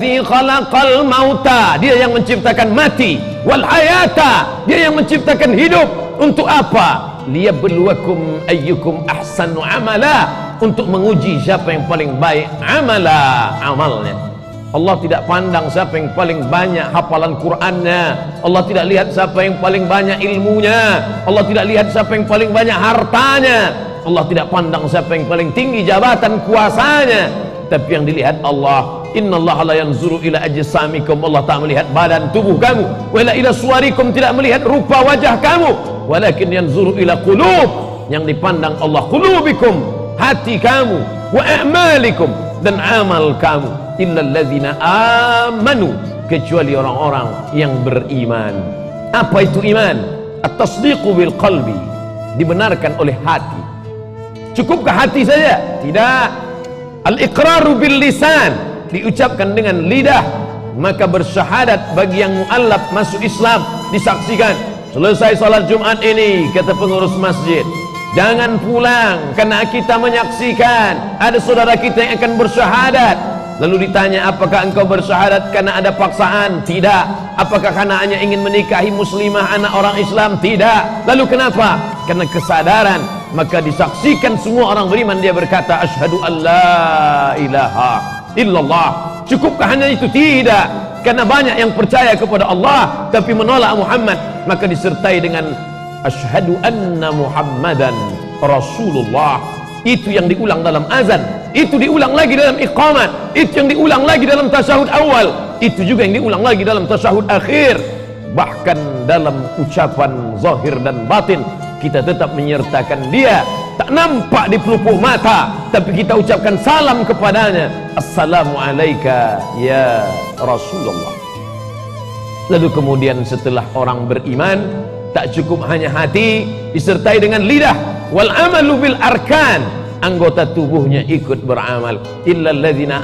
Khalaqal mauta, dia yang menciptakan mati, wal hayata, dia yang menciptakan hidup. Untuk apa? Liyabluwakum ayyukum ahsanu amala, untuk menguji siapa yang paling baik amalnya. Allah tidak pandang siapa yang paling banyak hafalan Qur'annya, Allah tidak lihat siapa yang paling banyak ilmunya, Allah tidak lihat siapa yang paling banyak hartanya, Allah tidak pandang siapa yang paling tinggi jabatan kuasanya, tapi yang dilihat Allah. Innallaha la yanzuru ila ajsamikum, Allah tak melihat badan tubuh kamu, wala ila suwarikum, tidak melihat rupa wajah kamu, walakin yanzuru ila qulub, yang dipandang Allah qulubikum, hati kamu, wa a'malikum, dan amal kamu. Illal ladzina amanu, kecuali orang-orang yang beriman. Apa itu iman? At-tasdiqu bil qalbi, dibenarkan oleh hati. Cukupkah hati saja? Tidak. Al-iqraru bil lisan, diucapkan dengan lidah. Maka bersyahadat bagi yang mu'allaf masuk Islam, disaksikan. Selesai salat Jumat ini, kata pengurus masjid, jangan pulang karena kita menyaksikan ada saudara kita yang akan bersyahadat. Lalu ditanya, apakah engkau bersyahadat karena ada paksaan? Tidak. Apakah karena hanya ingin menikahi muslimah anak orang Islam? Tidak. Lalu kenapa? Karena kesadaran. Maka disaksikan semua orang beriman, dia berkata asyhadu an la ilaha illallah. Cukupkah hanya itu? Tidak. Karena banyak yang percaya kepada Allah tapi menolak Muhammad, maka disertai dengan asyhadu anna Muhammadan Rasulullah. Itu yang diulang dalam azan, itu diulang lagi dalam iqamat, itu yang diulang lagi dalam tasyahud awal, itu juga yang diulang lagi dalam tasyahud akhir. Bahkan dalam ucapan zahir dan batin kita tetap menyertakan dia. Tak nampak di pelupuk mata, tapi kita ucapkan salam kepadanya, assalamu alayka ya Rasulullah. Lalu kemudian setelah orang beriman, tak cukup hanya hati, disertai dengan lidah. Wal amalu bil arkan, anggota tubuhnya ikut beramal. Illal ladzina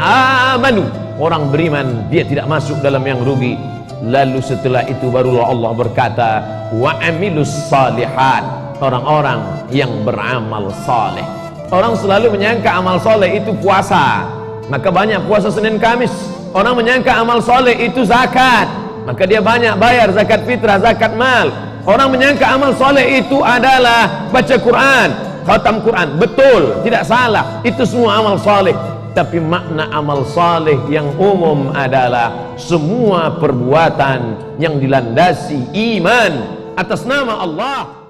amanu, orang beriman dia tidak masuk dalam yang rugi. Lalu setelah itu barulah Allah berkata wa amilus salihat, orang-orang yang beramal saleh. Orang selalu menyangka amal saleh itu puasa, maka banyak puasa Senin Kamis. Orang menyangka amal saleh itu zakat, maka dia banyak bayar zakat fitrah, zakat mal. Orang menyangka amal soleh itu adalah baca Quran, khatam Quran. Betul, tidak salah, itu semua amal soleh. Tapi makna amal soleh yang umum adalah semua perbuatan yang dilandasi iman atas nama Allah.